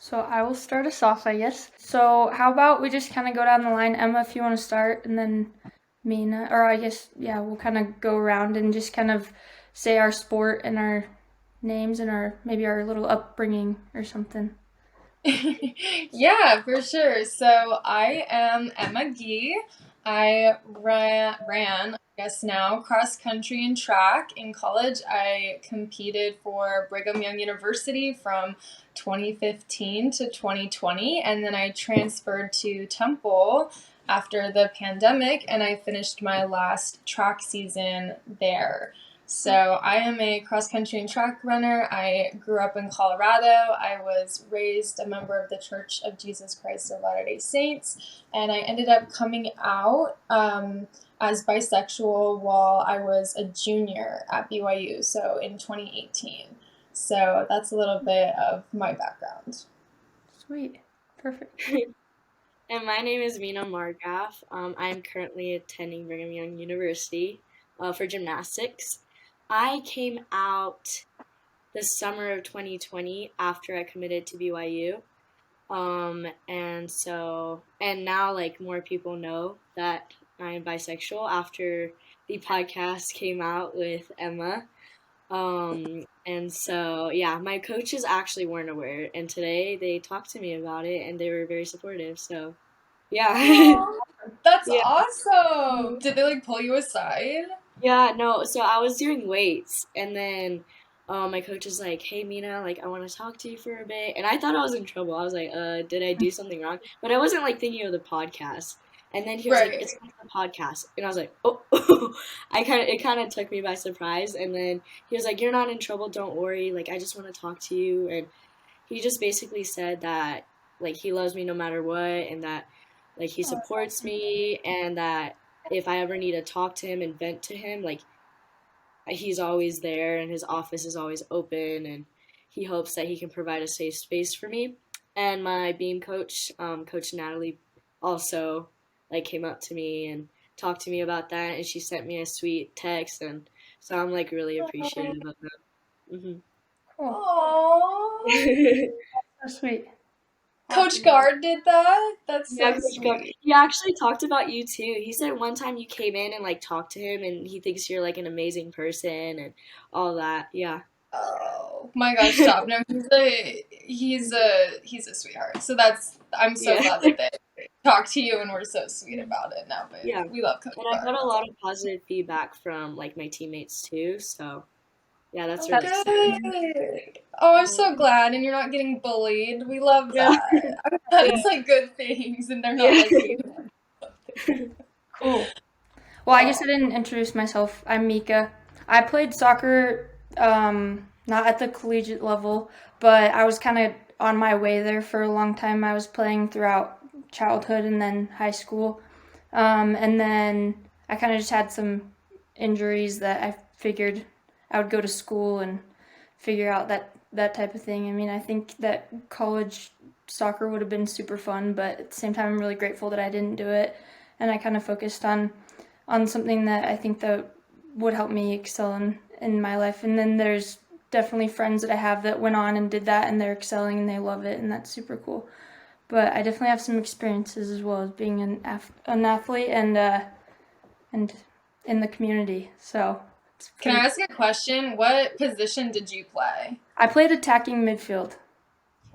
So I will start us off, I guess. So how about we just kind of go down the line, Emma, if you want to start, and then Mina, or I guess, yeah, we'll kind of go around and just kind of say our sport and our names and our maybe our little upbringing or something. Yeah, for sure. So I am Emma Gee. I ran, I guess now, cross country and track. In college, I competed for Brigham Young University from 2015 to 2020, and then I transferred to Temple after the pandemic, and I finished my last track season there. So I am a cross country and track runner. I grew up in Colorado. I was raised a member of the Church of Jesus Christ of Latter-day Saints, and I ended up coming out as bisexual while I was a junior at BYU, so in 2018. So that's a little bit of my background. Sweet. Perfect. And my name is Mina Margaff. I'm currently attending Brigham Young University for gymnastics. I came out the summer of 2020 after I committed to BYU. And now like more people know that I'm bisexual after the podcast came out with Emma. Yeah, my coaches actually weren't aware, and today they talked to me about it, and they were very supportive. So, yeah, Aw, that's yeah, awesome. Did they like pull you aside? yeah. No, so I was doing weights, and then my coach was like, "Hey, Mina, like I want to talk to you for a bit," and I thought I was in trouble. I was like, did I do something wrong?" But I wasn't like thinking of the podcast. And then he was like, Right. "It's not the podcast," and I was like, "Oh." It kind of took me by surprise. And then he was like, "You're not in trouble. Don't worry. Like I just want to talk to you." And he just basically said that like he loves me no matter what, and that like he supports me, and that if I ever need to talk to him and vent to him, like he's always there, and his office is always open, and he hopes that he can provide a safe space for me. And my beam coach, Coach Natalie, also like came up to me and talked to me about that, and she sent me a sweet text, and so I'm like really appreciative of that. Cool. Aww. Hmm So sweet. Coach Guard did that? That's Yeah, so Coach Go. sweet. He actually talked about you too. He said one time you came in and like talked to him, and he thinks you're like an amazing person and all that. Yeah. Oh my gosh, stop. No, he's a sweetheart. So that's I'm so Yeah. glad that they talked to you and were so sweet about it. No, but Yeah. we love Coach And I Guard. got a That's lot of positive feedback from like my teammates too. So yeah, that's really That's exciting. good. Oh, I'm Mhm. so glad, and you're not getting bullied. We love Yeah. that. I'm glad Yeah. it's like good things, and they're not Yeah. like hating. cool. Well, I guess I Oh, didn't introduce myself. I'm Mika. I played soccer, not at the collegiate level, but I was kind of on my way there for a long time. I was playing throughout childhood and then high school. And then I kind of just had some injuries that I figured I would go to school and figure out that type of thing. I mean, I think that college soccer would have been super fun, but at the same time, I'm really grateful that I didn't do it, and I kind of focused on something that I think that would help me excel in my life. And then there's definitely friends that I have that went on and did that, and they're excelling and they love it, and that's super cool. But I definitely have some experiences as well as being an athlete and in the community. So it's can pretty. I ask a question? What position did you play? I played attacking midfield.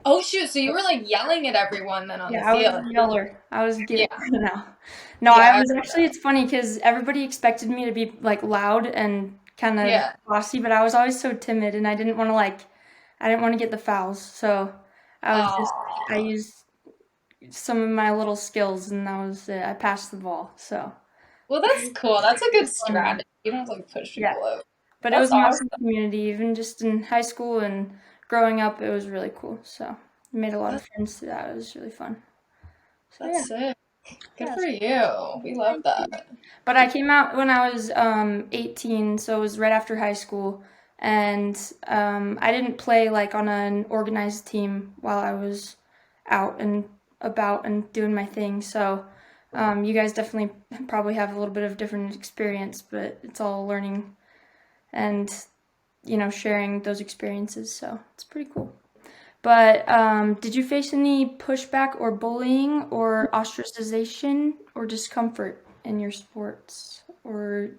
Oh shoot! So you were like yelling at everyone then on the Yeah, I was field. a yeller. I was get Yeah, no, no. I yeah, was actually. It's funny because everybody expected me to be like loud and kind of yeah. bossy, but I was always so timid, and I didn't want to I didn't want to get the fouls. So I Oh, used some of my little skills, and that was it. I passed the ball. So well, that's cool. That's a it good was fun. strategy. You don't have to like push Yeah, people over. but it That's was an awesome. awesome community, even just in high school and growing up. It was really cool. So I made a lot of That, friends through that. It was really fun. So yeah, that's sick. Good yeah. for you. We love Thank you. that. But I came out when I was 18, so it was right after high school, and I didn't play like on an organized team while I was out and about and doing my thing. So you guys definitely probably have a little bit of different experience, but it's all learning and sharing those experiences. So it's pretty cool. But did you face any pushback or bullying or ostracization or discomfort in your sports or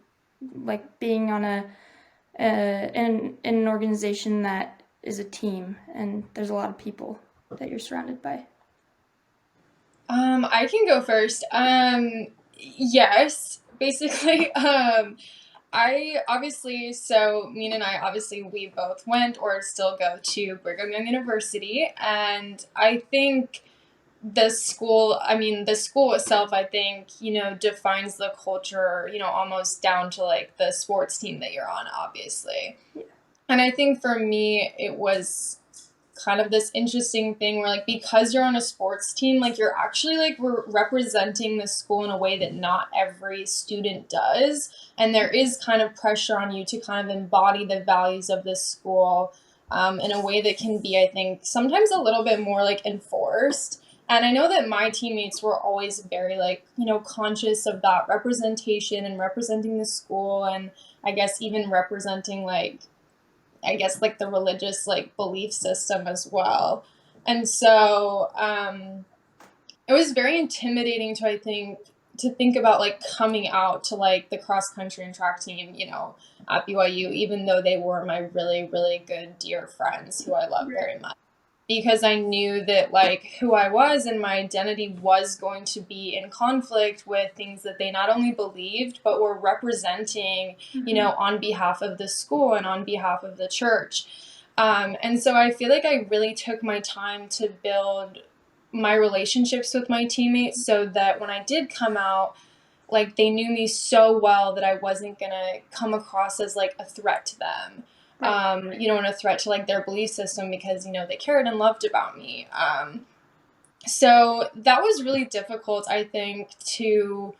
like being on in an organization that is a team and there's a lot of people that you're surrounded by? I can go first. Yes, basically. I obviously, so Mina and I, obviously, we both went or still go to Brigham Young University. And I think the school itself, I think, defines the culture, almost down to like the sports team that you're on, obviously. And I think for me, it was kind of this interesting thing where like because you're on a sports team, like you're actually like representing the school in a way that not every student does, and there is kind of pressure on you to kind of embody the values of this school in a way that can be, I think, sometimes a little bit more like enforced. And I know that my teammates were always very like, conscious of that representation and representing the school, and I guess even representing like, I guess, like the religious like belief system as well. And so it was very intimidating to, I think, to think about like coming out to like the cross country and track team, at BYU, even though they were my really, really good dear friends who I love very much, because I knew that like who I was and my identity was going to be in conflict with things that they not only believed but were representing, on behalf of the school and on behalf of the church. And so I feel like I really took my time to build my relationships with my teammates so that when I did come out, like they knew me so well that I wasn't gonna come across as like a threat to them. And a threat to like their belief system, because, they cared and loved about me. So that was really difficult, I think, to,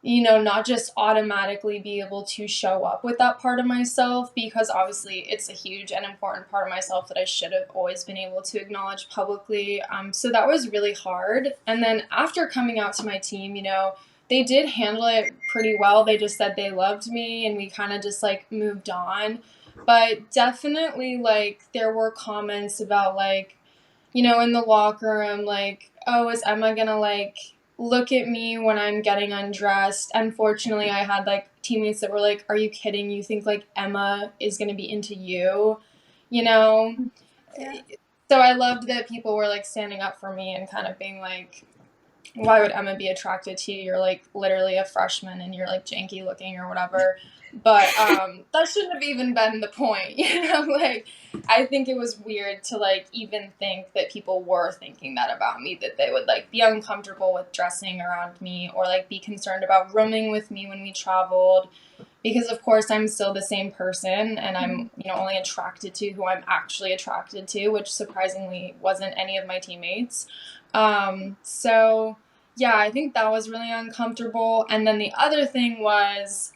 not just automatically be able to show up with that part of myself, because obviously it's a huge and important part of myself that I should have always been able to acknowledge publicly. So that was really hard. And then after coming out to my team, they did handle it pretty well. They just said they loved me and we kind of just like moved on. But definitely, like, there were comments about, like, in the locker room, like, oh, is Emma gonna, like, look at me when I'm getting undressed? Unfortunately, I had, like, teammates that were like, are you kidding? You think, like, Emma is gonna be into you? Yeah. So I loved that people were, like, standing up for me and kind of being like, why would Emma be attracted to you? You're like literally a freshman and you're like janky looking or whatever. But that shouldn't have even been the point, like I think it was weird to like even think that people were thinking that about me, that they would like be uncomfortable with dressing around me or like be concerned about rooming with me when we traveled, because of course I'm still the same person and I'm, only attracted to who I'm actually attracted to, which surprisingly wasn't any of my teammates. So yeah, I think that was really uncomfortable. And then the other thing was,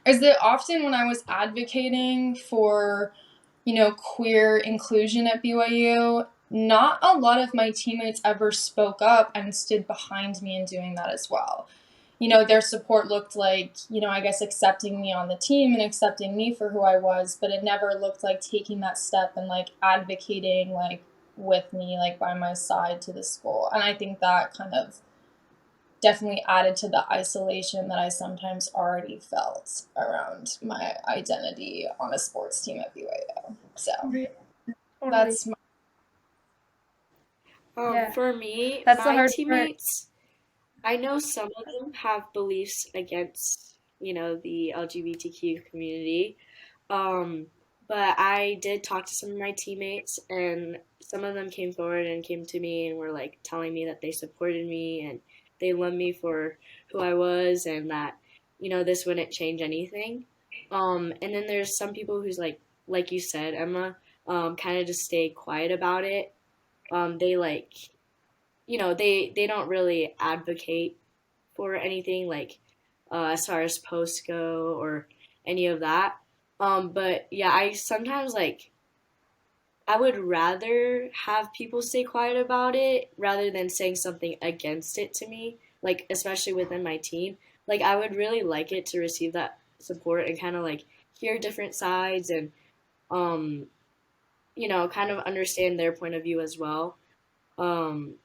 is that often when I was advocating for, queer inclusion at BYU, not a lot of my teammates ever spoke up and stood behind me in doing that as well. Their support looked like, I guess accepting me on the team and accepting me for who I was, but it never looked like taking that step and like advocating like with me, like by my side to the school. And I think that kind of definitely added to the isolation that I sometimes already felt around my identity on a sports team at BYU. So that's my For me, That's the my hard part. teammates, I know some of them have beliefs against, the LGBTQ community. Um, but I did talk to some of my teammates, and some of them came forward and came to me and were like telling me that they supported me and they loved me for who I was, and that, this wouldn't change anything. And then there's some people who's like you said, Emma, kind of just stay quiet about it. They like, they don't really advocate for anything like as far as posts go or any of that. But yeah, I sometimes like I would rather have people stay quiet about it rather than saying something against it to me, like especially within my team. Like I would really like it to receive that support and kind of like hear different sides um kind of understand their point of view as well. Um,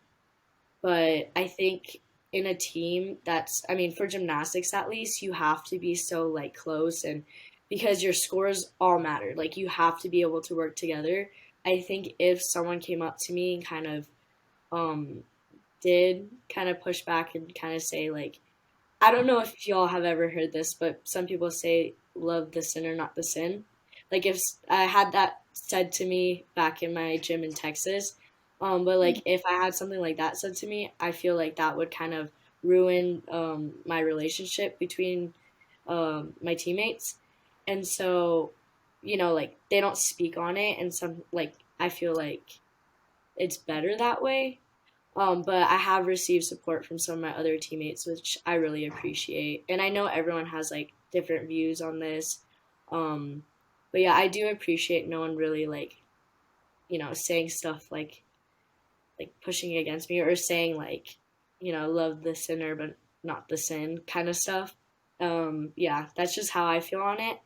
but I think in a team I mean, for gymnastics at least, you have to be so like close, and because your scores all matter, like you have to be able to work together. I think if someone came up to me and kind of um, did kind of push back and kind of say like, I don't know if y'all have ever heard this, but some people say love the sinner, not the sin. Like if I had that said to me back in my gym in Texas, but like if I had something like that said to me, I feel like that would kind of ruin my relationship between my teammates, and so like they don't speak on it, and some like I feel like it's better that way. But I have received support from some of my other teammates, which I really appreciate. And I know everyone has like different views on this. Um, but yeah, I do appreciate no one really like, saying stuff like pushing against me or saying like, love the sinner but not the sin kind of stuff. Yeah, that's just how I feel on it.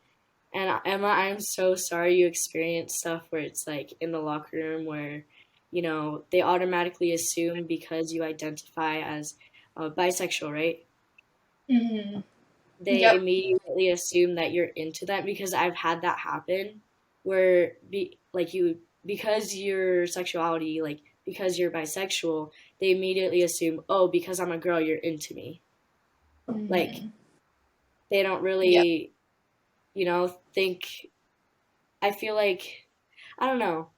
And Emma, I'm so sorry you experienced stuff where it's like in the locker room where, they automatically assume because you identify as bisexual, right? Mm-hmm. They Yep. immediately assume that you're into that because I've had that happen where because your sexuality, like because you're bisexual, they immediately assume, oh, because I'm a girl, you're into me. Like Mm-hmm. they don't Yep. really, think. I feel like I don't know.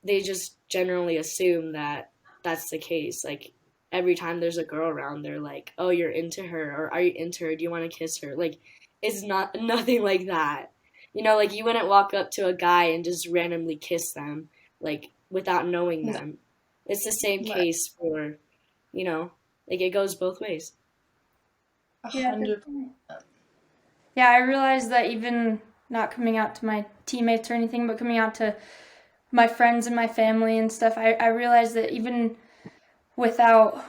They just generally assume that that's the case. Like every time there's a girl around, they're like, "Oh, you're into her," or "Are you into her? Do you want to kiss her?" Like, it's not nothing like that. Like you wouldn't walk up to a guy and just randomly kiss them, like without knowing No. them. It's the same Right. case for, you know, like it goes both ways. Yeah, 100%. definitely. Yeah, I realized that even not coming out to my teammates or anything, but coming out to my friends and my family and stuff, I realized that even without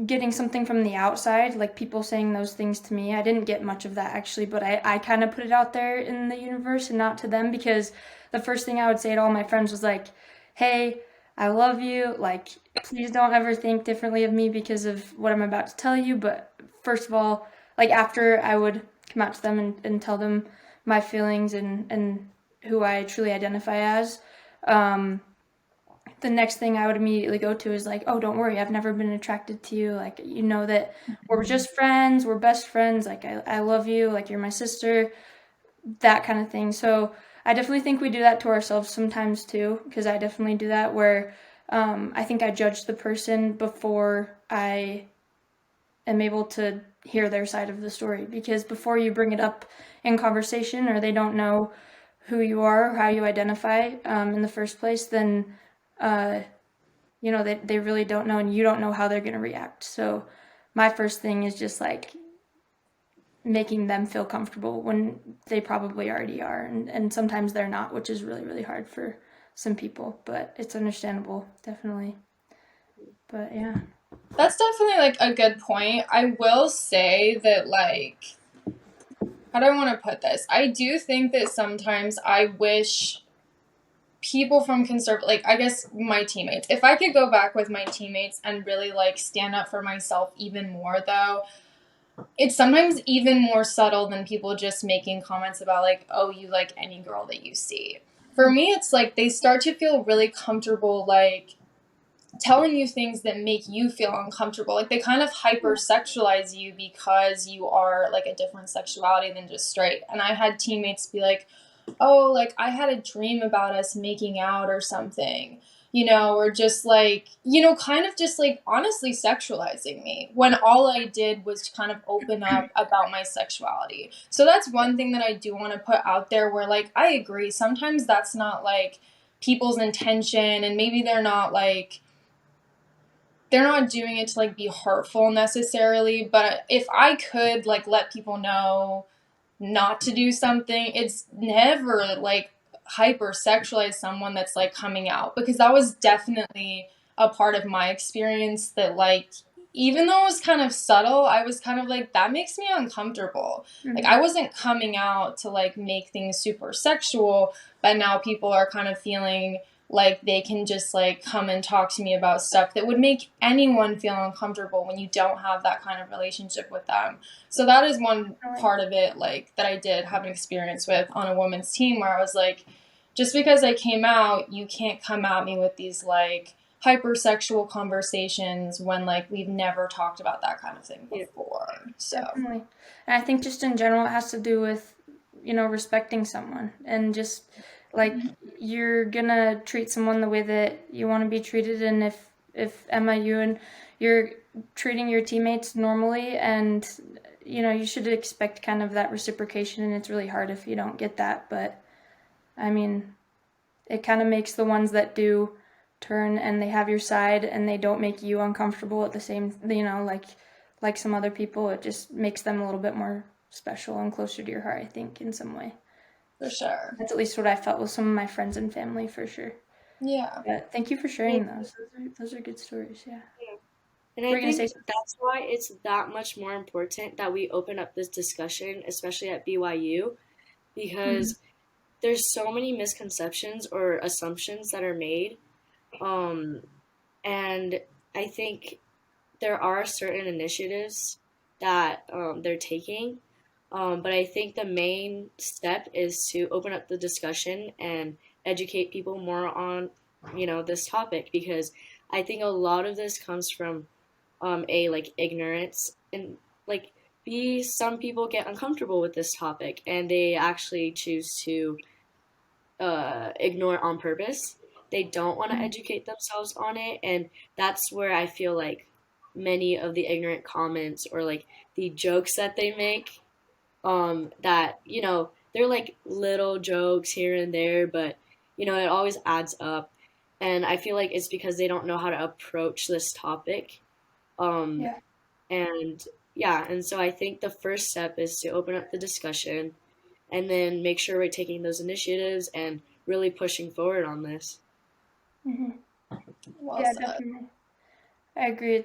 getting something from the outside, like people saying those things to me, I didn't get much of that actually, but I kind of put it out there in the universe and not to them because the first thing I would say to all my friends was like, hey, I love you. Like, please don't ever think differently of me because of what I'm about to tell you. But first of all, like after I would come out to them and tell them my feelings and who I truly identify as, um, the next thing I would immediately go to is like, oh, don't worry, I've never been attracted to you. Like, you know that we're just friends, we're best friends. Like, I love you, like, you're my sister, that kind of thing. So I definitely think we do that to ourselves sometimes too, because I definitely do that where I think I judge the person before I am able to hear their side of the story. Because before you bring it up in conversation or they don't know who you are or how you identify in the first place, then uh, they really don't know and you don't know how they're going to react. So my first thing is just like making them feel comfortable when they probably already are. And sometimes they're not, which is really, really hard for some people, but it's understandable, definitely. But yeah. That's definitely like a good point. I will say that like how do I want to put this? I do think that sometimes I wish people from conservative, like I guess my teammates, if I could go back with my teammates and really like stand up for myself even more though, it's sometimes even more subtle than people just making comments about like, oh, you like any girl that you see. For me, it's like they start to feel really comfortable, like telling you things that make you feel uncomfortable. Like they kind of hypersexualize you because you are like a different sexuality than just straight. And I had teammates be like, oh, like I had a dream about us making out or something, or just like, kind of just like honestly sexualizing me when all I did was kind of open up about my sexuality. So that's one thing that I do want to put out there where like I agree, sometimes that's not like people's intention and maybe they're not doing it to like be hurtful necessarily, but if I could like let people know not to do something, it's never like hyper sexualize someone that's like coming out because that was definitely a part of my experience that like even though it was kind of subtle, I was kind of like, that makes me uncomfortable. Like, Mm-hmm. I wasn't coming out to like make things super sexual, but now people are kind of feeling like they can just like come and talk to me about stuff that would make anyone feel uncomfortable when you don't have that kind of relationship with them. So that is one part of it, like, that I did have an experience with on a women's team where I was like, just because I came out, you can't come at me with these like hypersexual conversations when like we've never talked about that kind of thing Yeah. before. So Definitely. And I think just in general, it has to do with, respecting someone and just like you're gonna treat someone the way that you want to be treated. And if Emma, you're treating your teammates normally, and you should expect kind of that reciprocation. And it's really hard if you don't get that. But I mean, it kind of makes the ones that do turn and they have your side and they don't make you uncomfortable at the same, like some other people. It just makes them a little bit more special and closer to your heart, I think, in some way. for sure. That's at least what I felt with some of my friends and family, for sure. Yeah. But thank you for sharing those. Those are good stories. Yeah. And Were I you gonna think say something? that's why it's that much more important that we open up this discussion, especially at BYU, Mm-hmm. because there's so many misconceptions or assumptions that are made. Um, and I think there are certain initiatives that they're taking. But I think the main step is to open up the discussion and educate people more on, this topic, because I think a lot of this comes from a like ignorance, and like b some people get uncomfortable with this topic and they actually choose to ignore it on purpose. They don't want to Mm-hmm. educate themselves on it, and that's where I feel like many of the ignorant comments or like the jokes that they make, that they're like little jokes here and there, but it always adds up, and I feel like it's because they don't know how to approach this topic. um, Yeah. and yeah, and so I think the first step is to open up the discussion and then make sure we're taking those initiatives and really pushing forward on this. Mm-hmm. Well Yeah, said. definitely. I agree.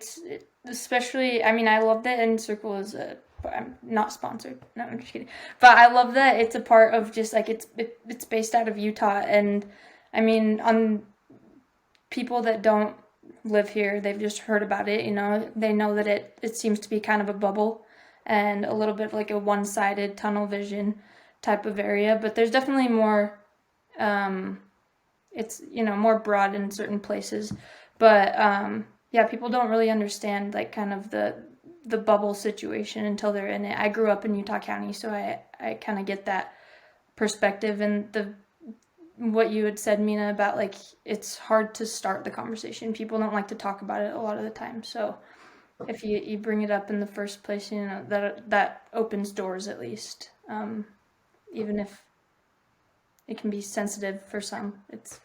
Especially, I mean, I love that N Circle is I'm not sponsored. No, I'm just kidding. But I love that it's a part of just like it's based out of Utah, and I mean, on people that don't live here, they've just heard about it. They know that it seems to be kind of a bubble and a little bit of like a one-sided tunnel vision type of area. But there's definitely more. Um, it's more broad in certain places, but yeah, people don't really understand like kind of the bubble situation until they're in it. I grew up in Utah County, so I kind of get that perspective. And the what you had said, Mina, about like it's hard to start the conversation. People don't like to talk about it a lot of the time. So if you bring it up in the first place, that opens doors at least, even if it can be sensitive for some. It's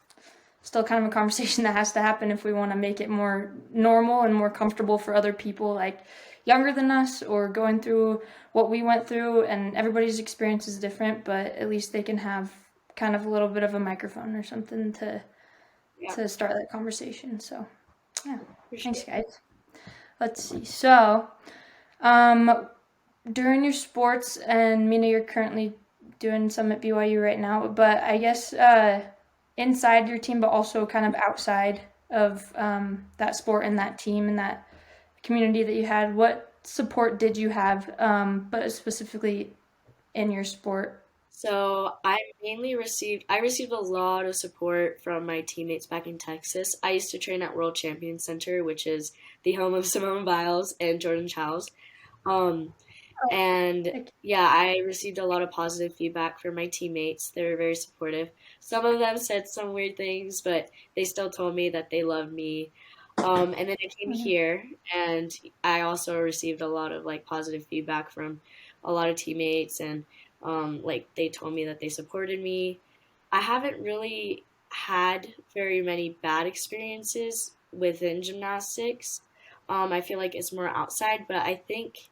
still kind of a conversation that has to happen if we want to make it more normal and more comfortable for other people like younger than us or going through what we went through. And everybody's experience is different, but at least they can have kind of a little bit of a microphone or something to Yeah, start that conversation. So yeah, for thanks sure. guys. Let's see. So um during your sports, and Mina, you're currently doing some at BYU right now, but I guess inside your team, but also kind of outside of that sport and that team and that community that you had, what support did you have, but specifically in your sport? So I received a lot of support from my teammates back in Texas. I used to train at World Champion Center, which is the home of Simone Biles and Jordan Childs. Um, And Like, yeah, I received a lot of positive feedback from my teammates. They were very supportive. Some of them said some weird things, but they still told me that they loved me. And then I came mhm, here, and I also received a lot of like positive feedback from a lot of teammates, and like they told me that they supported me. I haven't really had very many bad experiences within gymnastics. I feel like it's more outside, but I think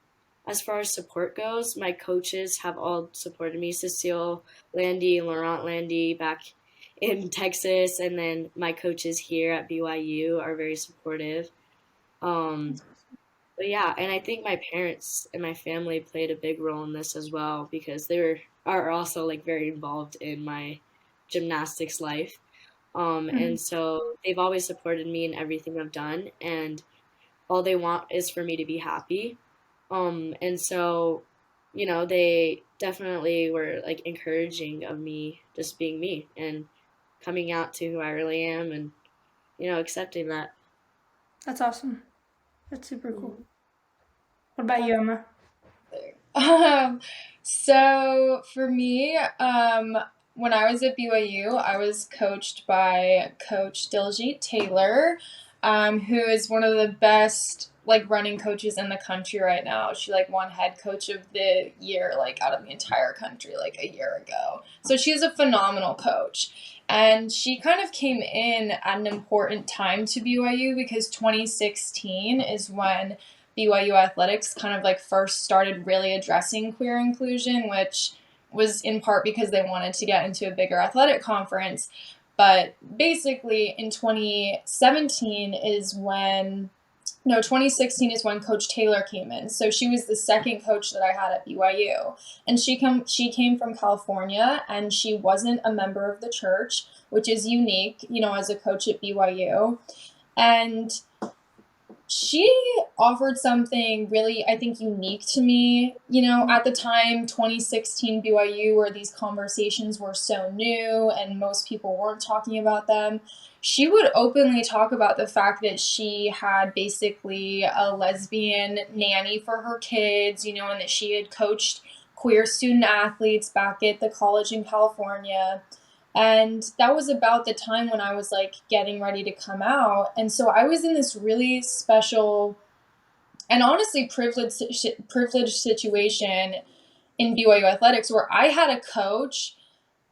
as far as support goes, my coaches have all supported me. Cecile Landy and Laurent Landy back in Texas, and then my coaches here at BYU are very supportive. Um, But yeah, and I think my parents and my family played a big role in this as well because are also like very involved in my gymnastics life. Mhm. And so they've always supported me in everything I've done, and all they want is for me to be happy. And so, they definitely were like encouraging of me just being me and coming out to who I really am and, accepting that. That's awesome. That's super cool. Mhm. What about you, Emma? Um, so for me, when I was at BYU, I was coached by Coach Diljit Taylor, who is one of the best like running coaches in the country right now. She like won head coach of the year like out of the entire country like a year ago. So she's a phenomenal coach. And she kind of came in at an important time to BYU because 2016 is when BYU athletics kind of like first started really addressing queer inclusion, which was in part because they wanted to get into a bigger athletic conference. But basically, in 2017 is when, no, 2016 is when Coach Taylor came in. So she was the second coach that I had at BYU. And she came from California and she wasn't a member of the church, which is unique, as a coach at BYU. And she offered something really, I think, unique to me. At the time, 2016 BYU, where these conversations were so new and most people weren't talking about them, she would openly talk about the fact that she had basically a lesbian nanny for her kids, and that she had coached queer student athletes back at the college in California. And that was about the time when I was like getting ready to come out. And so I was in this really special and honestly privileged situation in BYU athletics where I had a coach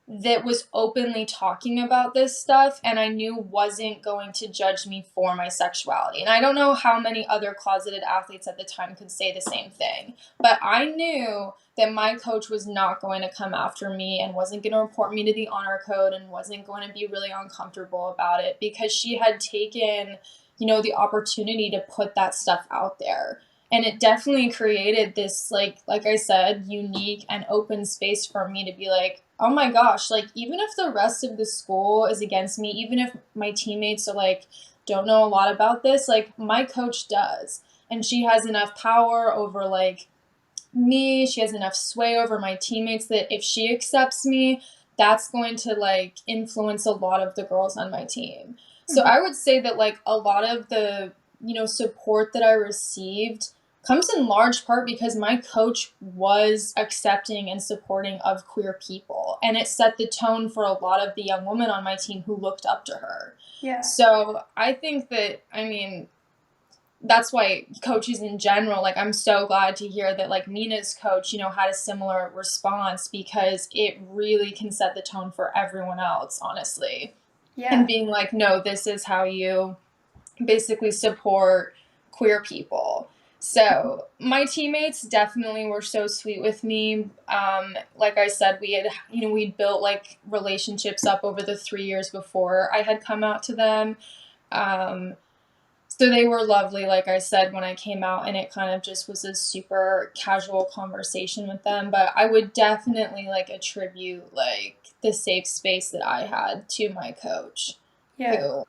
that was openly talking about this stuff and I knew wasn't going to judge me for my sexuality. And I don't know how many other closeted athletes at the time could say the same thing, but I knew that my coach was not going to come after me and wasn't going to report me to the honor code and wasn't going to be really uncomfortable about it because she had taken, the opportunity to put that stuff out there. And it definitely created this like I said, unique and open space for me to be like, oh my gosh, like even if the rest of the school is against me, even if my teammates are like don't know a lot about this, like my coach does. And she has enough power over like me, she has enough sway over my teammates that if she accepts me, that's going to like influence a lot of the girls on my team. So Mhm. I would say that like a lot of the, support that I received comes in large part because my coach was accepting and supporting of queer people. And it set the tone for a lot of the young women on my team who looked up to her. Yeah. So I think that, I mean, that's why coaches in general, like I'm so glad to hear that like Mina's coach, had a similar response because it really can set the tone for everyone else, honestly. And Yeah. being like, no, this is how you basically support queer people. So my teammates definitely were so sweet with me. Like I said, we'd built like relationships up over the 3 years before I had come out to them. Um, so they were lovely, like I said, when I came out, and it kind of just was a super casual conversation with them. But I would definitely like attribute like the safe space that I had to my coach, Yeah. who,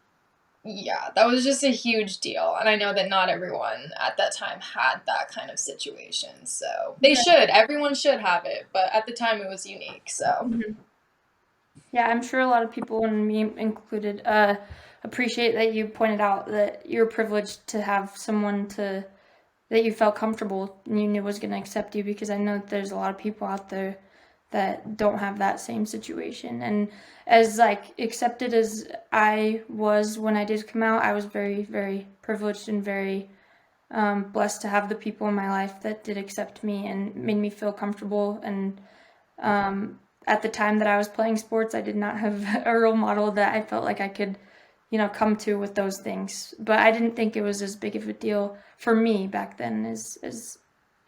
yeah, that was just a huge deal. And I know that not everyone at that time had that kind of situation. So they Yeah. should, everyone should have it. But at the time it was unique. So. Mhm. Yeah, I'm sure a lot of people, and me included, appreciate that you pointed out that you're privileged to have someone that you felt comfortable and you knew was going to accept you, because I know that there's a lot of people out there that don't have that same situation. And as like accepted as I was when I did come out, I was very, very privileged and very blessed to have the people in my life that did accept me and made me feel comfortable. And at the time that I was playing sports, I did not have a role model that I felt like I could, come to with those things. But I didn't think it was as big of a deal for me back then as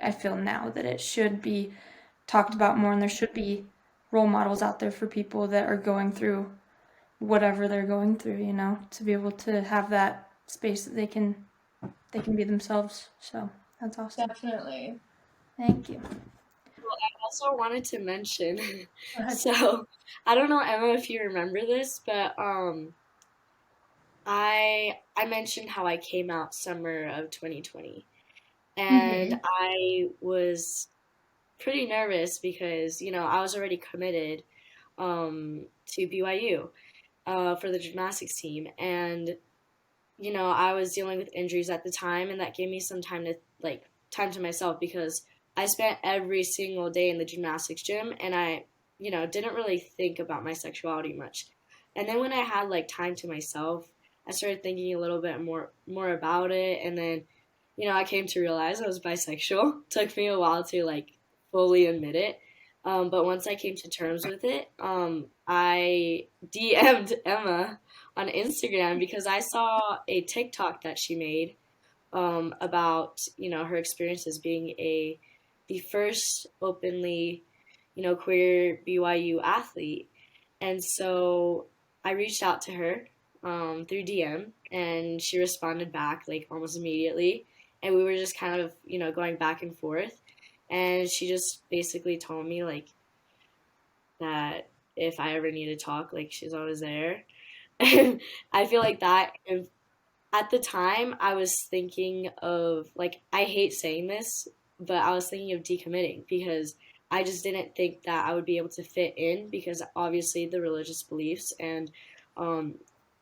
I feel now, that it should be talked about more and there should be role models out there for people that are going through whatever they're going through, to be able to have that space that they can they can be themselves. So that's awesome. Definitely. Thank you. I also wanted to mention, Go ahead. so I don't know, Emma, if you remember this, but I mentioned how I came out summer of 2020, and Mm-hmm. I was pretty nervous because I was already committed to BYU for the gymnastics team, and I was dealing with injuries at the time, and that gave me some time to time to myself because I spent every single day in the gymnastics gym, and I didn't really think about my sexuality much. And then when I had time to myself, I started thinking a little bit more about it, and then I came to realize I was bisexual. Took me a while to fully admit it. But once I came to terms with it, I DM'd Emma on Instagram because I saw a TikTok that she made about her experiences being the first openly queer BYU athlete, and so I reached out to her through DM, and she responded back almost immediately, and we were just kind of going back and forth, and she just basically told me that if I ever need to talk, she's always there. And I feel like that if at the time I was thinking of I hate saying this, but I was thinking of decommitting because I just didn't think that I would be able to fit in because obviously the religious beliefs, and um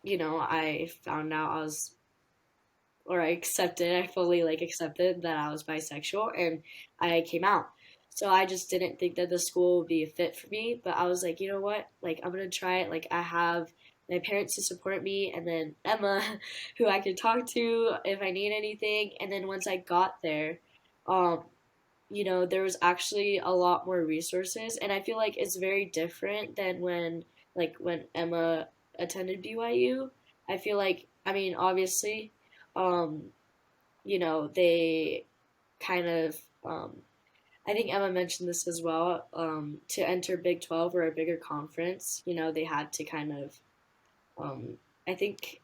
I found out I fully accepted that I was bisexual, and I came out. So I just didn't think that the school would be a fit for me, but I was like, you know what? I'm going to try it. I have my parents to support me, and then Emma who I could talk to if I need anything. And then once I got there, um there was actually a lot more resources, and I feel like it's very different than when Emma attended BYU. I feel like, I mean, obviously, um, they kind of I think Emma mentioned this as well. To enter Big 12 or a bigger conference, they had to kind of I think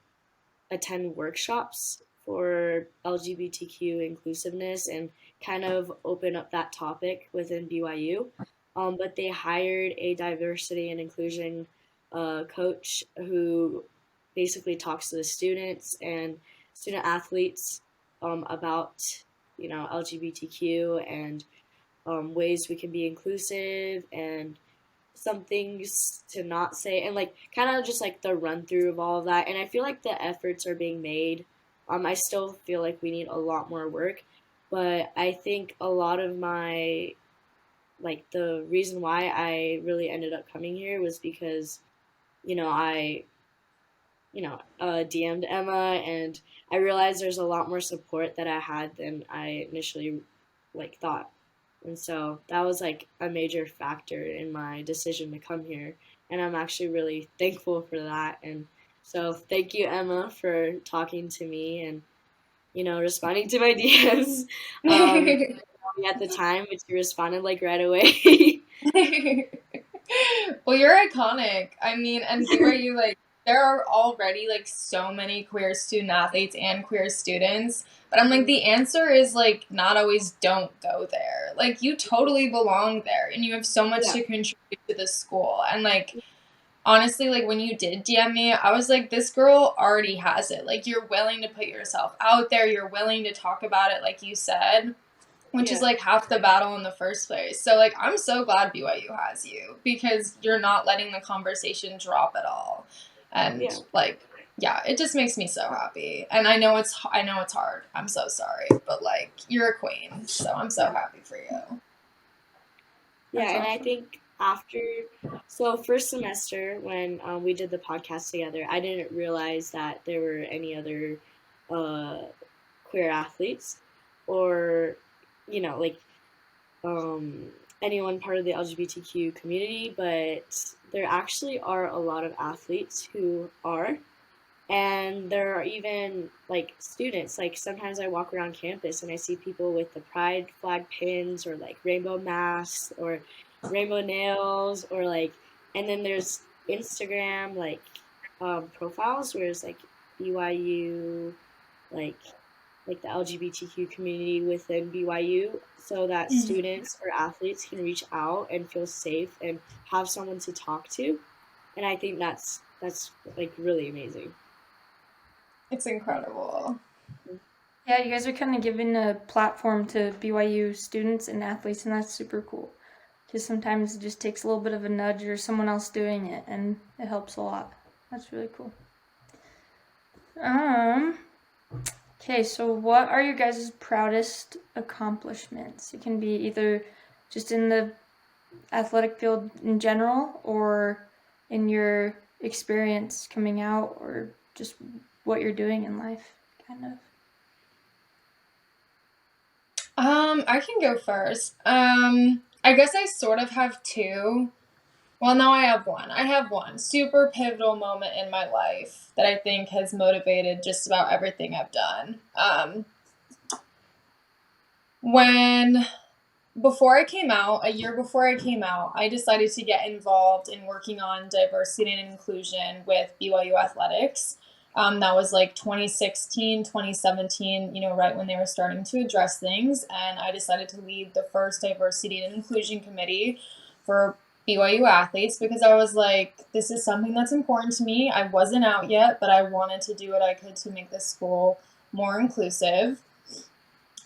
attend workshops for LGBTQ inclusiveness and kind of open up that topic within BYU. But they hired a diversity and inclusion coach who basically talks to the students and student athletes about LGBTQ and ways we can be inclusive and some things to not say, and kind of just the run through of all of that. And I feel like the efforts are being made. I still feel like we need a lot more work, but I think a lot of my the reason why I really ended up coming here was because I DM'd Emma, and I realized there's a lot more support that I had than I initially thought. And so that was a major factor in my decision to come here. And I'm actually really thankful for that. And so thank you, Emma, for talking to me and, responding to my DMs. At the time, but you responded right away. Well, you're iconic. I mean, and BYU, there are already, so many queer student athletes and queer students. But I'm like, the answer is, not always don't go there. You totally belong there, and you have so much Yeah. to contribute to the school. And, honestly, when you did DM me, I was like, this girl already has it. You're willing to put yourself out there. You're willing to talk about it, like you said, which is half the battle in the first place. So I'm so glad BYU has you because you're not letting the conversation drop at all. And yeah, it just makes me so happy. And I know it's hard. I'm so sorry, but you're a queen, so I'm so happy for you. Yeah, That's and I awesome. think first semester when we did the podcast together, I didn't realize that there were any other uh, queer athletes or, you know, like um, anyone part of the LGBTQ community, but there actually are a lot of athletes who are. And there are even students. Sometimes I walk around campus and I see people with the pride flag pins or rainbow masks or rainbow nails or and then there's Instagram profiles where it's BYU like like the LGBTQ community within BYU so that students or athletes can reach out and feel safe and have someone to talk to. And I think that's like really amazing. It's incredible. Yeah, you guys are kind of giving a platform to BYU students and athletes, and that's super cool. Because sometimes it just takes a little bit of a nudge or someone else doing it, and it helps a lot. That's really cool. Um. Okay, so what are your guys' proudest accomplishments? It can be either just in the athletic field in general, or in your experience coming out, or just what you're doing in life, kind of. I can go first. I guess I sort of have two. Well, no, I have one. I have one super pivotal moment in my life that I think has motivated just about everything I've done. When before I came out, a year before I came out, I decided to get involved in working on diversity and inclusion with BYU athletics. That was like 2016, 2017, right when they were starting to address things. And I decided to lead the first diversity and inclusion committee for BYU athletes because I was like, this is something that's important to me. I wasn't out yet, but I wanted to do what I could to make this school more inclusive.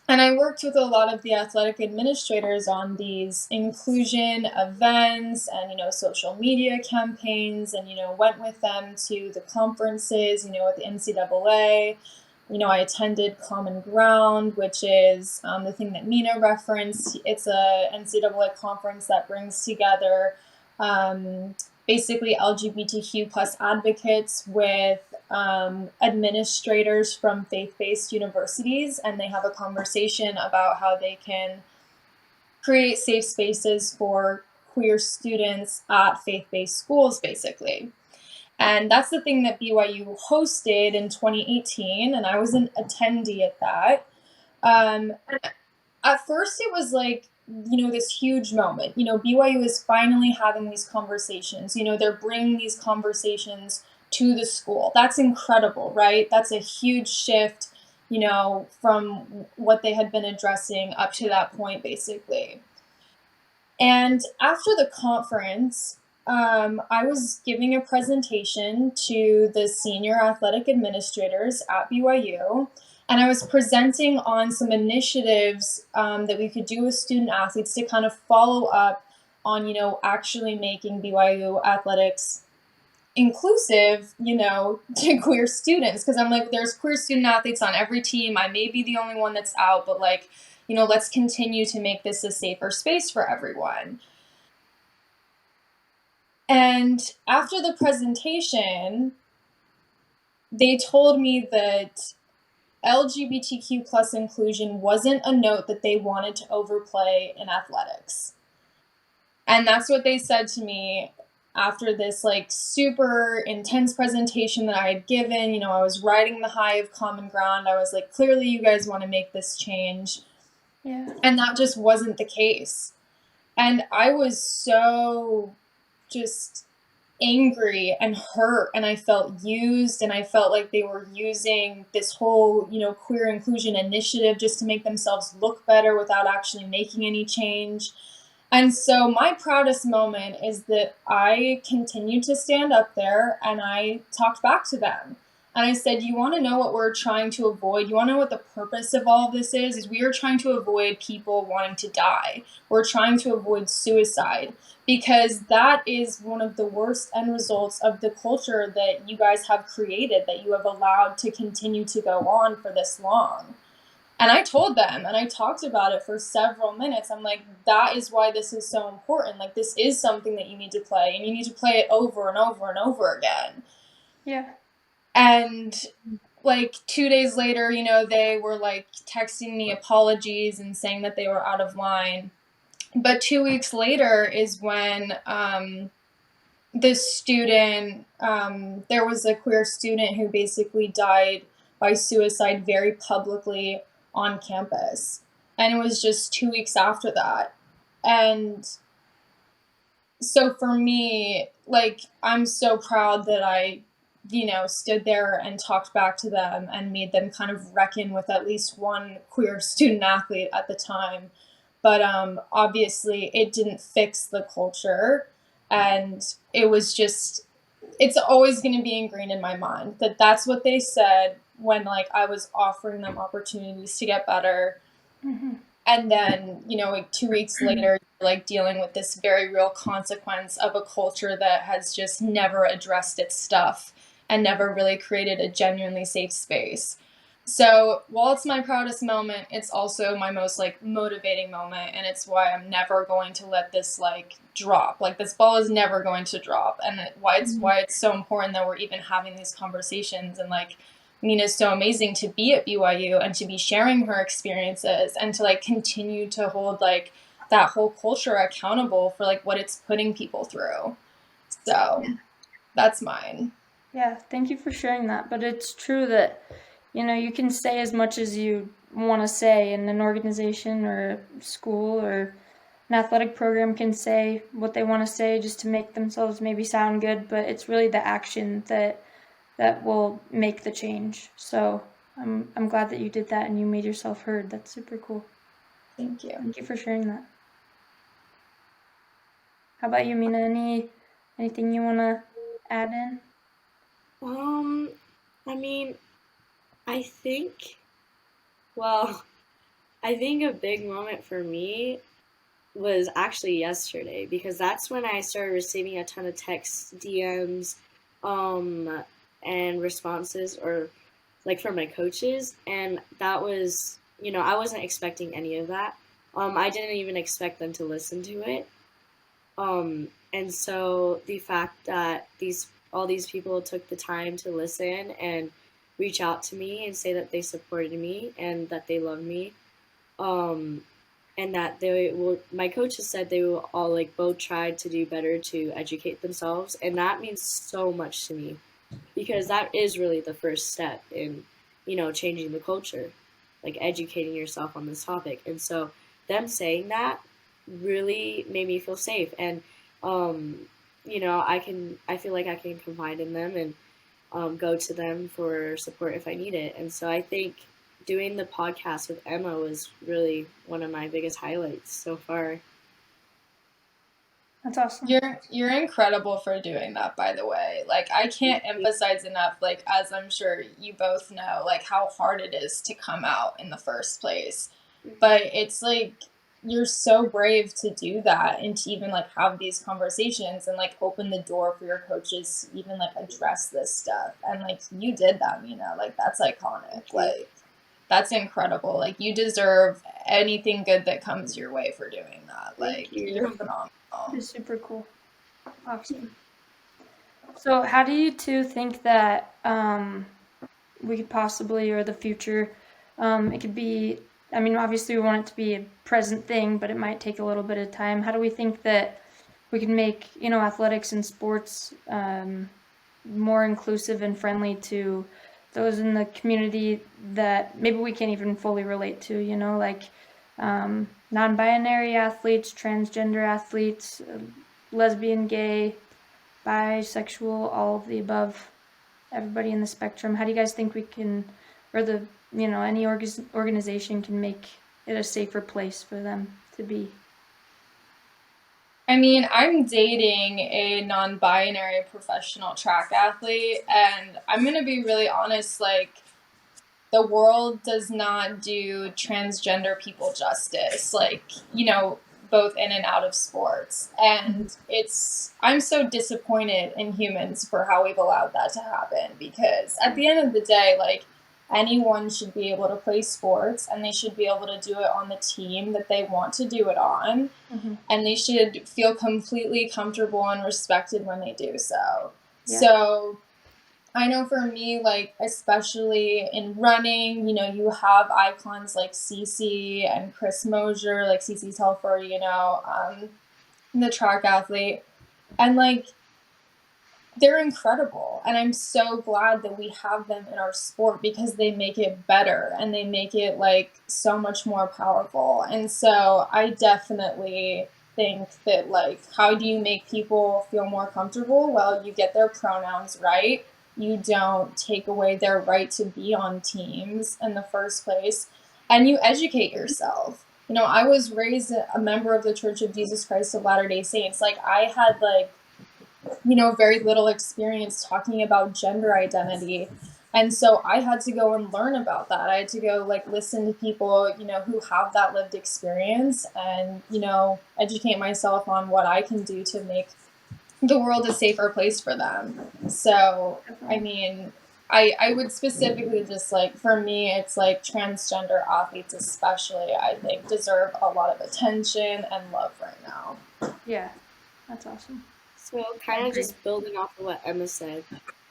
And I worked with a lot of the athletic administrators on these inclusion events and, social media campaigns and, went with them to the conferences, with the NCAA. I attended Common Ground, which is the thing that Mina referenced. It's a NCAA conference that brings together basically LGBTQ plus advocates with administrators from faith-based universities, and they have a conversation about how they can create safe spaces for queer students at faith-based schools, basically. And that's the thing that BYU hosted in 2018, and I was an attendee at that. At first, it was like, this huge moment. BYU is finally having these conversations. They're bringing these conversations to the school. That's incredible, right? That's a huge shift, from what they had been addressing up to that point, basically. And after the conference, I was giving a presentation to the senior athletic administrators at BYU, and I was presenting on some initiatives that we could do with student athletes to kind of follow up on, actually making BYU athletics inclusive, to queer students. Because I'm like, there's queer student athletes on every team. I may be the only one that's out, but like, let's continue to make this a safer space for everyone. And after the presentation, they told me that LGBTQ plus inclusion wasn't a note that they wanted to overplay in athletics. And that's what they said to me after this like super intense presentation that I had given. I was riding the high of Common Ground. I was like, clearly you guys want to make this change. Yeah. And that just wasn't the case. And I was so just angry and hurt, and I felt used, and I felt like they were using this whole, queer inclusion initiative just to make themselves look better without actually making any change. And so my proudest moment is that I continued to stand up there and I talked back to them. And I said, you want to know what we're trying to avoid? You want to know what the purpose of all of this is? Is we are trying to avoid people wanting to die. We're trying to avoid suicide because that is one of the worst end results of the culture that you guys have created, that you have allowed to continue to go on for this long. And I told them and I talked about it for several minutes. I'm like, that is why this is so important. Like, this is something that you need to play, and you need to play it over and over and over again. Yeah. And like 2 days later, they were like texting me apologies and saying that they were out of line. But 2 weeks later is when this student, there was a queer student who basically died by suicide very publicly on campus. And it was just 2 weeks after that. And so for me, like, I'm so proud that I stood there and talked back to them and made them kind of reckon with at least one queer student athlete at the time. But obviously, it didn't fix the culture. And it was just, it's always going to be ingrained in my mind that that's what they said when like I was offering them opportunities to get better. Mm-hmm. And then, like 2 weeks later, like dealing with this very real consequence of a culture that has just never addressed its stuff and never really created a genuinely safe space. So while it's my proudest moment, it's also my most like motivating moment, and it's why I'm never going to let this like drop. Like this ball is never going to drop, and why it's so important that we're even having these conversations. And like Mina's so amazing to be at BYU and to be sharing her experiences and to like continue to hold like that whole culture accountable for like what it's putting people through. So that's mine. Yeah, thank you for sharing that. But it's true that, you can say as much as you want to say in an organization or school, or an athletic program can say what they want to say just to make themselves maybe sound good, but it's really the action that will make the change. So I'm glad that you did that and you made yourself heard. That's super cool. Thank you. Thank you for sharing that. How about you, Mina? Anything you want to add in? I mean, I think, well, I think a big moment for me was actually yesterday, because that's when I started receiving a ton of texts, DMs, um, and responses, or like from my coaches, and that was, I wasn't expecting any of that. I didn't even expect them to listen to it. And so the fact that these all these people took the time to listen and reach out to me and say that they supported me and that they love me, um, and that they will. My coaches said they will all like both try to do better to educate themselves, and that means so much to me, because that is really the first step in, changing the culture, like educating yourself on this topic. And so them saying that really made me feel safe, and um, I feel like I can confide in them and go to them for support if I need it. And so I think doing the podcast with Emma was really one of my biggest highlights so far. That's awesome. You're incredible for doing that, by the way. Like I can't emphasize enough, like as I'm sure you both know, like how hard it is to come out in the first place. But it's like you're so brave to do that and to even like have these conversations and like open the door for your coaches to even like address this stuff. And like you did that, like that's iconic. Like that's incredible. Like you deserve anything good that comes your way for doing that. Like you're phenomenal. It's super cool. Awesome. So how do you two think that we could possibly, or the future, it could be, I mean, obviously we want it to be a present thing, but it might take a little bit of time. How do we think that we can make, athletics and sports more inclusive and friendly to those in the community that maybe we can't even fully relate to, like non-binary athletes, transgender athletes, lesbian, gay, bisexual, all of the above, everybody in the spectrum. How do you guys think we can, or any organization can make it a safer place for them to be? I mean, I'm dating a non-binary professional track athlete, and I'm going to be really honest, like, the world does not do transgender people justice, like, both in and out of sports. And I'm so disappointed in humans for how we've allowed that to happen, because at the end of the day, like, anyone should be able to play sports, and they should be able to do it on the team that they want to do it on. Mm-hmm. And they should feel completely comfortable and respected when they do so. Yeah. So I know for me, like, especially in running, you have icons like Cece and Chris Mosier, like Cece Telfer, the track athlete. And, like, they're incredible. And I'm so glad that we have them in our sport, because they make it better and they make it, like, so much more powerful. And so I definitely think that, like, how do you make people feel more comfortable? Well, you get their pronouns right. you don't take away their right to be on teams in the first place, and you educate yourself. You know, I was raised a member of the Church of Jesus Christ of Latter-day Saints. Like, I had, like, you know, very little experience talking about gender identity. And so I had to go and learn about that. I had to go, like, listen to people, you know, who have that lived experience and, you know, educate myself on what I can do to make the world a safer place for them. So, I mean, I would specifically just, like, for me, it's like transgender athletes, especially, I think, deserve a lot of attention and love right now. Yeah, that's awesome. So, I kind of agree. just building off of what Emma said,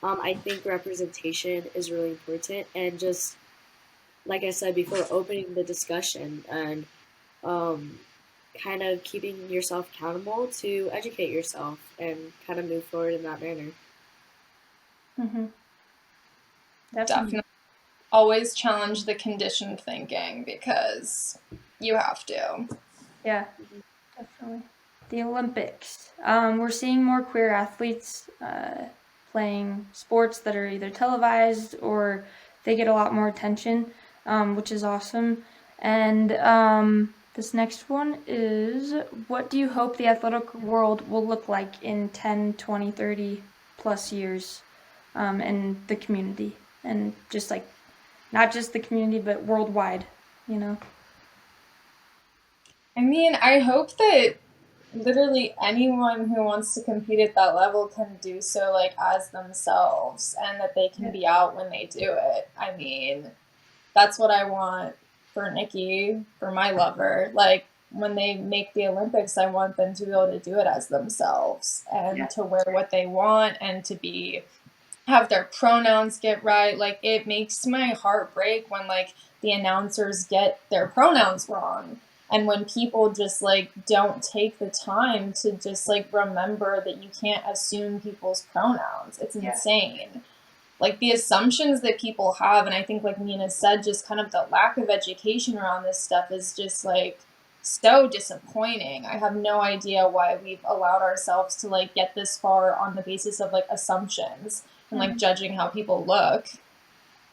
I think representation is really important, and just like I said before, opening the discussion and um, kind of keeping yourself accountable to educate yourself and kind of move forward in that manner. Mm-hmm. Definitely. Definitely. Always challenge the conditioned thinking because you have to. Yeah, definitely. The Olympics. We're seeing more queer athletes playing sports that are either televised or they get a lot more attention, which is awesome. And this next one is, what do you hope the athletic world will look like in 10, 20, 30 plus years in the community? And just like, not just the community, but worldwide, you know? I mean, I hope that literally anyone who wants to compete at that level can do so, like, as themselves, and that they can Yeah. be out when they do it. I mean, that's what I want for Nikki, for my lover. Like, when they make the Olympics, I want them to be able to do it as themselves Yeah. and to wear what they want and to be have their pronouns get right. Like, it makes my heart break when, like, the announcers get their pronouns wrong, and when people just, like, don't take the time to just, like, remember that you can't assume people's pronouns. It's Yeah. insane. Like, the assumptions that people have, and I think, like Mina said, just kind of the lack of education around this stuff is just, like, so disappointing. I have no idea why we've allowed ourselves to, like, get this far on the basis of, like, assumptions and, like, Mhm. judging how people look.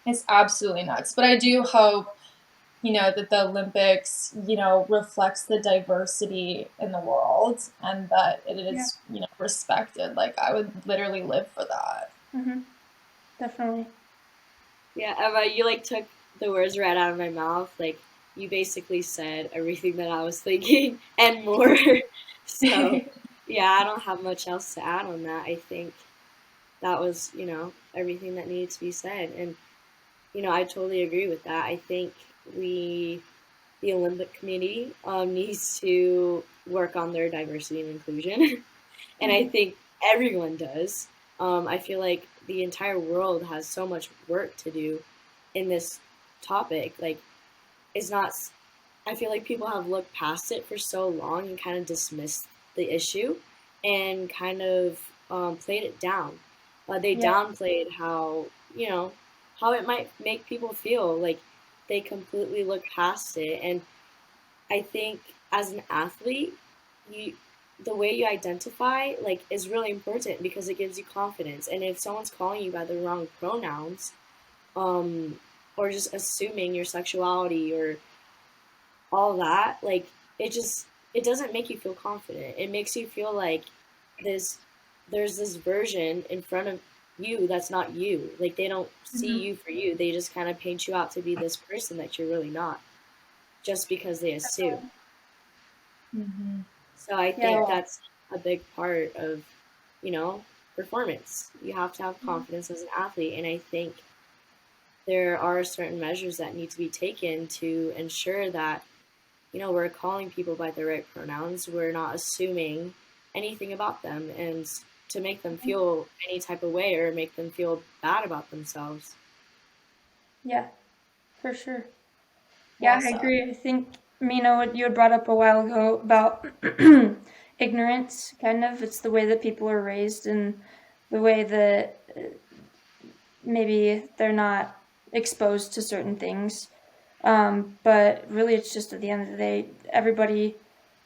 It's absolutely nuts. But I do hope, you know, that the Olympics, you know, reflects the diversity in the world and that it Yeah. is, you know, respected. Like, I would literally live for that. Mhm. Definitely. Yeah, Emma, you like took the words right out of my mouth. Like, you basically said everything that I was thinking and more. So, yeah, I don't have much else to add on that. I think that was, everything that needed to be said. And, I totally agree with that. I think the Olympic community, needs to work on their diversity and inclusion. And I Mhm. think everyone does. I feel like the entire world has so much work to do in this topic. Like, it's not, I feel like people have looked past it for so long and kind of dismissed the issue and kind of played it down. They Yeah. downplayed how it might make people feel. Like, they completely look past it. And I think as an athlete, you the way you identify like is really important because it gives you confidence. And if someone's calling you by the wrong pronouns, um, or just assuming your sexuality or all that, like it doesn't make you feel confident. It makes you feel like this there's this version in front of you that's not you. Like, they don't see Mhm. you for you. They just kind of paint you out to be this person that you're really not, just because they assume. Mm-hmm. So I Yeah. think that's a big part of, you know, performance. You have to have confidence as an athlete. And I think there are certain measures that need to be taken to ensure that, we're calling people by the right pronouns. We're not assuming anything about them and to make them feel any type of way or make them feel bad about themselves. Yeah. For sure. Yeah, Well I said. agree. I think, Mina, what you had brought up a while ago about ignorance, kind of. It's the way that people are raised and the way that maybe they're not exposed to certain things. But really, it's just at the end of the day, everybody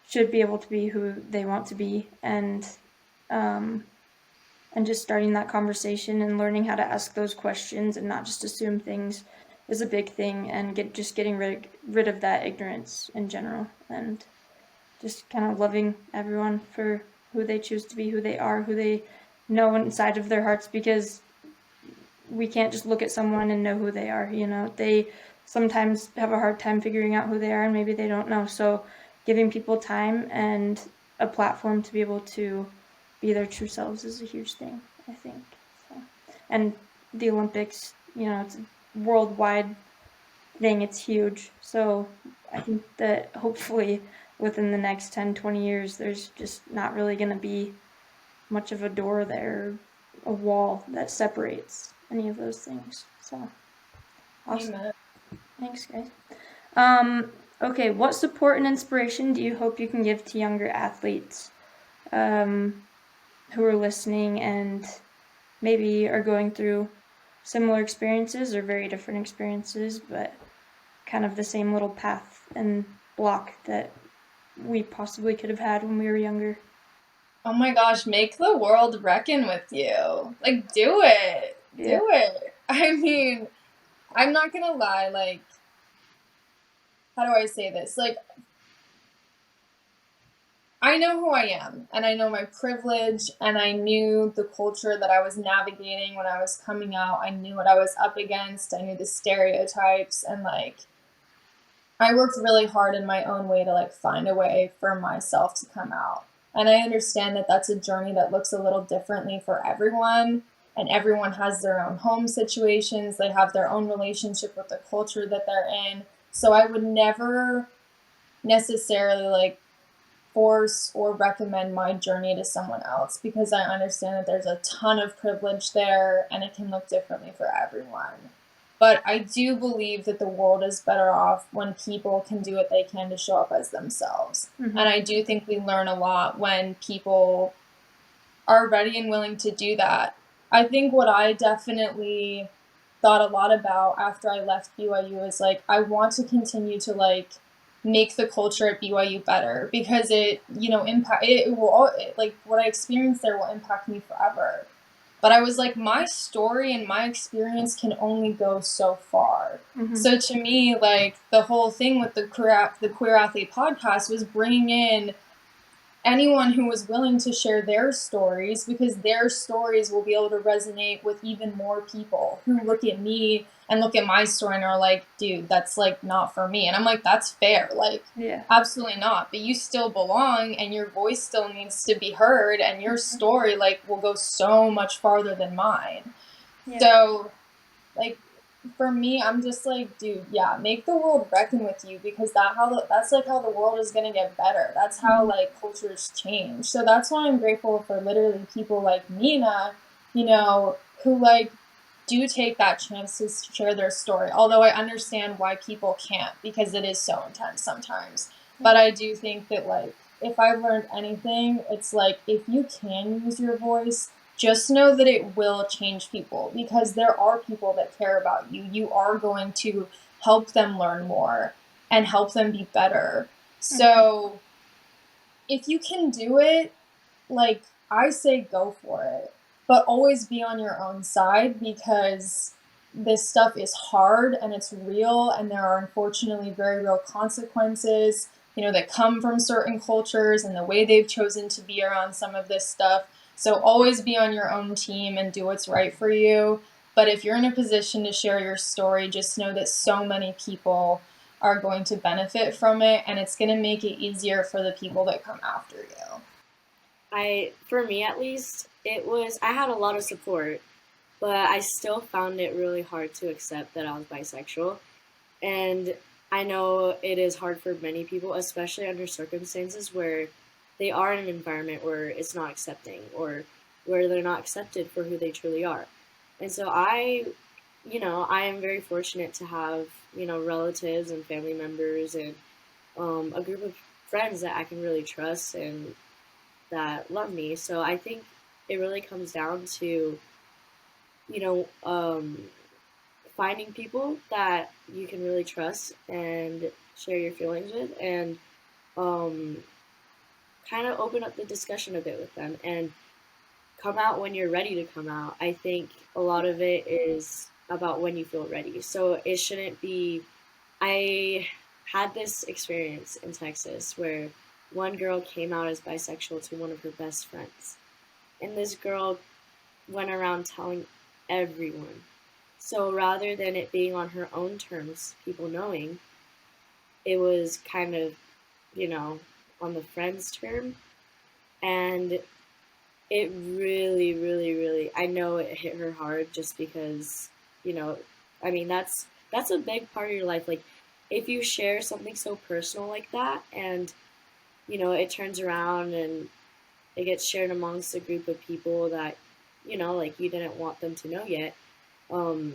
should be able to be who they want to be. And um, and just starting that conversation and learning how to ask those questions and not just assume things is a big thing, and getting rid of that ignorance in general, and just kind of loving everyone for who they choose to be, who they are, who they know inside of their hearts, because we can't just look at someone and know who they are. They sometimes have a hard time figuring out who they are, and maybe they don't know. So giving people time and a platform to be able to be their true selves is a huge thing, I think. So, and the Olympics, it's a worldwide thing. It's huge. So I think that hopefully within the next 10, 20 years, there's just not really going to be much of a door there, a wall that separates any of those things. So awesome. Amen. Thanks, guys. Okay, what support and inspiration do you hope you can give to younger athletes who are listening and maybe are going through similar experiences or very different experiences, but kind of the same little path and block that we possibly could have had when we were younger? Oh my gosh, make the world reckon with you. Like, do it. Yeah. Do it. I mean, I'm not gonna lie, like, how do I say this? Like, I know who I am, and I know my privilege, and I knew the culture that I was navigating when I was coming out. I knew what I was up against. I knew the stereotypes, and like, I worked really hard in my own way to like find a way for myself to come out. And I understand that that's a journey that looks a little differently for everyone, and everyone has their own home situations. They have their own relationship with the culture that they're in. So I would never necessarily like force or recommend my journey to someone else, because I understand that there's a ton of privilege there and it can look differently for everyone. But I do believe that the world is better off when people can do what they can to show up as themselves. Mm-hmm. And I do think we learn a lot when people are ready and willing to do that. I think what I definitely thought a lot about after I left BYU is like, I want to continue to like make the culture at BYU better, because it, impact it will like what I experienced there will impact me forever. But I was like, my story and my experience can only go so far. Mm-hmm. So to me, like the whole thing with the Queer Athlete podcast was bringing in anyone who was willing to share their stories, because their stories will be able to resonate with even more people who look at me and look at my story and are like, dude, that's like not for me. And I'm like, that's fair. Like, Yeah. Absolutely not. But you still belong, and your voice still needs to be heard, and your story like will go so much farther than mine. Yeah. So like, for me, I'm just like, dude, yeah, make the world reckon with you, because that's like how the world is gonna get better. That's how like cultures change. So that's why I'm grateful for literally people like Mina, who like do take that chance to share their story. Although I understand why people can't, because it is so intense sometimes. But I do think that like, if I've learned anything, it's like, if you can use your voice, just know that it will change people, because there are people that care about you. You are going to help them learn more and help them be better. So if you can do it, like, I say go for it, but always be on your own side, because this stuff is hard and it's real, and there are unfortunately very real consequences, that come from certain cultures and the way they've chosen to be around some of this stuff. So always be on your own team and do what's right for you. But if you're in a position to share your story, just know that so many people are going to benefit from it, and it's going to make it easier for the people that come after you. For me at least, I had a lot of support, but I still found it really hard to accept that I was bisexual. And I know it is hard for many people, especially under circumstances where they are in an environment where it's not accepting, or where they're not accepted for who they truly are. And so I am very fortunate to have, relatives and family members and a group of friends that I can really trust and that love me. So I think it really comes down to, you know, um, finding people that you can really trust and share your feelings with, and um, kind of open up the discussion a bit with them, and come out when you're ready to come out. I think a lot of it is about when you feel ready. So it shouldn't be. I had this experience in Texas where one girl came out as bisexual to one of her best friends. And this girl went around telling everyone. So rather than it being on her own terms, people knowing, it was kind of, on the friend's term. And it really, really, really, I know it hit her hard just because, you know, I mean, that's a big part of your life. Like, if you share something so personal like that and, it turns around and it gets shared amongst a group of people that, like you didn't want them to know yet, um,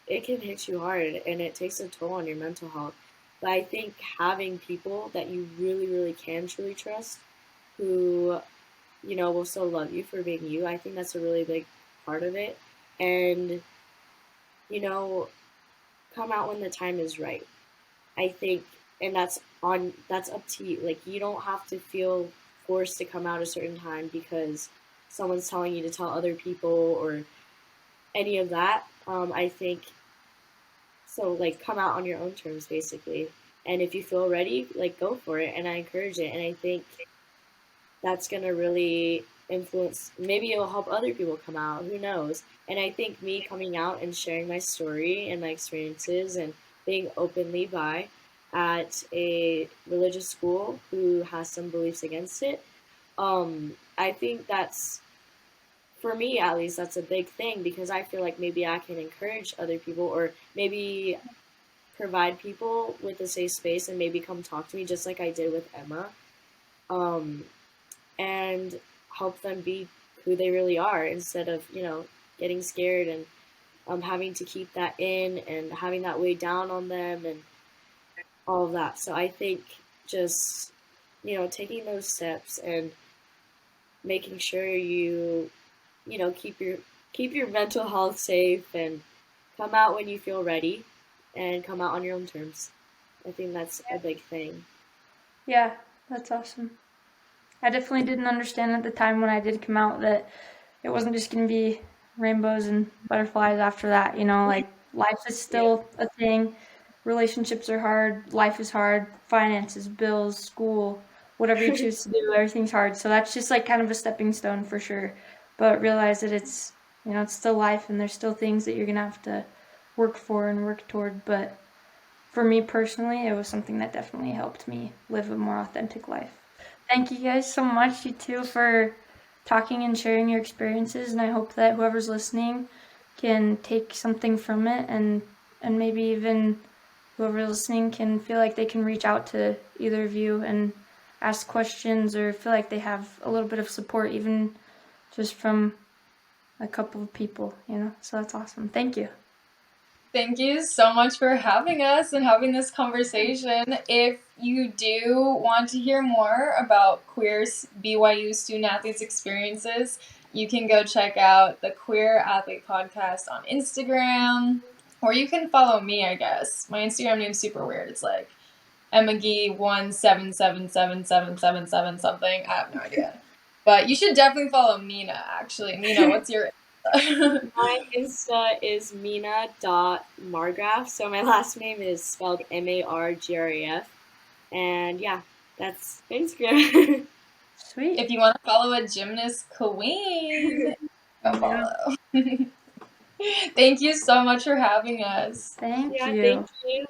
it can hit you hard and it takes a toll on your mental health. But I think having people that you really, really can truly trust who, will still love you for being you, I think that's a really big part of it. And, you know, come out when the time is right. I think, and that's up to you. Like, you don't have to feel forced to come out a certain time because someone's telling you to tell other people or any of that. I think so. Like, come out on your own terms, basically. And if you feel ready, like, go for it. And I encourage it. And I think that's gonna really influence. Maybe it'll help other people come out. Who knows? And I think me coming out and sharing my story and my experiences and being openly bi at a religious school who has some beliefs against it, I think that's, for me at least, that's a big thing because I feel like maybe I can encourage other people or maybe provide people with a safe space and maybe come talk to me just like I did with Emma. Um, and help them be who they really are instead of, getting scared and having to keep that in and having that weigh down on them and all of that. So I think just, taking those steps and making sure you, keep your mental health safe and come out when you feel ready and come out on your own terms. I think that's a big thing. Yeah, that's awesome. I definitely didn't understand at the time when I did come out that it wasn't just going to be rainbows and butterflies after that. Like life is Yeah. still a thing. Relationships are hard. Life is hard. Finances, bills, school, whatever you choose to do, everything's hard. So that's just like kind of a stepping stone for sure. But realize that it's still life and there's still things that you're going to have to work for and work toward. But for me personally, it was something that definitely helped me live a more authentic life. Thank you guys so much, you two, for talking and sharing your experiences. And I hope that whoever's listening can take something from it, and maybe even whoever's listening can feel like they can reach out to either of you and ask questions or feel like they have a little bit of support, even just from a couple of people. So that's awesome. Thank you. Thank you so much for having us and having this conversation. If you do want to hear more about queer BYU student athletes' experiences, you can go check out the Queer Athlete Podcast on Instagram, or you can follow me, I guess. My Instagram name's super weird. It's like EmmaGee1777777 something. I have no idea. But you should definitely follow Mina, actually. Mina, what's your My Insta is Mina.Margraf. So my last name is spelled Margraf. And yeah, that's Instagram. Sweet. If you want to follow a gymnast queen, go follow. Thank you so much for having us. Thank Yeah, you. thank you.